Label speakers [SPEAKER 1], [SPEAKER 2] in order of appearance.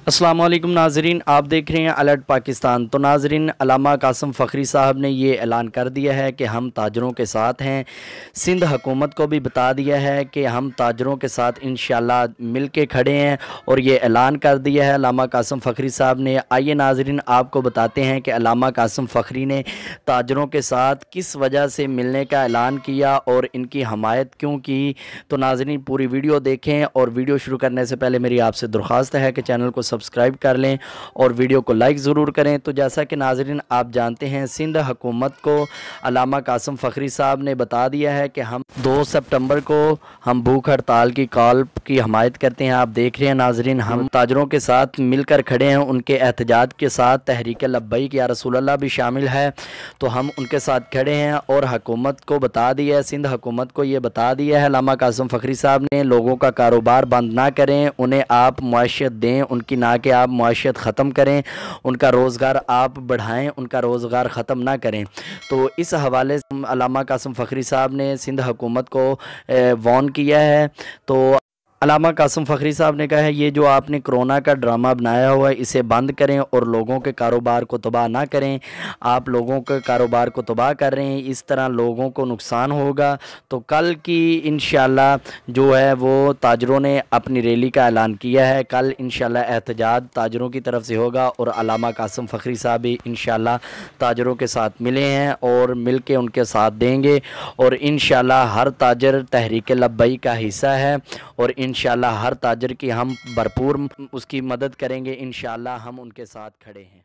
[SPEAKER 1] अस्सलाम वालेकुम नाजरीन, आप देख रहे हैं अलर्ट पाकिस्तान। तो नाजरीन, अल्लामा कासिम फ़खरी साहब ने ये ऐलान कर दिया है कि हम ताजरों के साथ हैं। सिंध हुकूमत को भी बता दिया है कि हम ताजरों के साथ इंशाल्लाह मिल के खड़े हैं और ये ऐलान कर दिया है अल्लामा कासिम फ़खरी साहब ने। आइए नाजरीन, आपको बताते हैं कि अल्लामा कासिम फ़खरी ने ताजरों के साथ किस वजह से मिलने का ऐलान किया और इनकी हमायत क्यों की। तो नाजरीन, पूरी वीडियो देखें और वीडियो शुरू करने से पहले मेरी आपसे दरख्वास्त है कि चैनल को सब्सक्राइब कर लें और वीडियो को लाइक ज़रूर करें। तो जैसा कि नाजरीन आप जानते हैं, सिंध हुकूमत को अल्लामा कासिम फ़खरी साहब ने बता दिया है कि हम 2 सितंबर को हम भूख हड़ताल की कॉल की हमायत करते हैं। आप देख रहे हैं नाजरीन, हम ताजरों के साथ मिलकर खड़े हैं। उनके एहतजाज के साथ तहरीक लब्बैक या रसूल अल्लाह भी शामिल है, तो हम उनके साथ खड़े हैं। और हुकूमत को बता दिया है, सिंध हुकूमत को ये बता दिया है अल्लामा कासिम फ़खरी साहब ने, लोगों का कारोबार बंद ना करें, उन्हें आप मुआशियत दें, उनकी ना कि आप मुआशियत ख़त्म करें, उनका रोज़गार आप बढ़ाएं, उनका रोज़गार ख़त्म ना करें। तो इस हवाले से अल्लामा कासिम फ़खरी साहब ने सिंध हुकूमत को वार्न किया है। तो अल्लामा कासिम फ़खरी साहब ने कहा है, ये जो आपने कोरोना का ड्रामा बनाया हुआ है इसे बंद करें और लोगों के कारोबार को तबाह ना करें। आप लोगों के कारोबार को तबाह कर रहे हैं, इस तरह लोगों को नुकसान होगा। तो कल की इंशाल्लाह जो है वो ताजरों ने अपनी रैली का ऐलान किया है। कल इंशाल्लाह एहतजाज ताजरों की तरफ से होगा और अल्लामा कासिम फ़खरी साहब भी इंशाल्लाह ताजरों के साथ मिले हैं और मिल के उनके साथ देंगे। और इंशाल्लाह हर ताजर तहरीक लब्बैक का हिस्सा है और इंशाल्लाह हर ताजर की हम भरपूर उसकी मदद करेंगे। इंशाल्लाह हम उनके साथ खड़े हैं।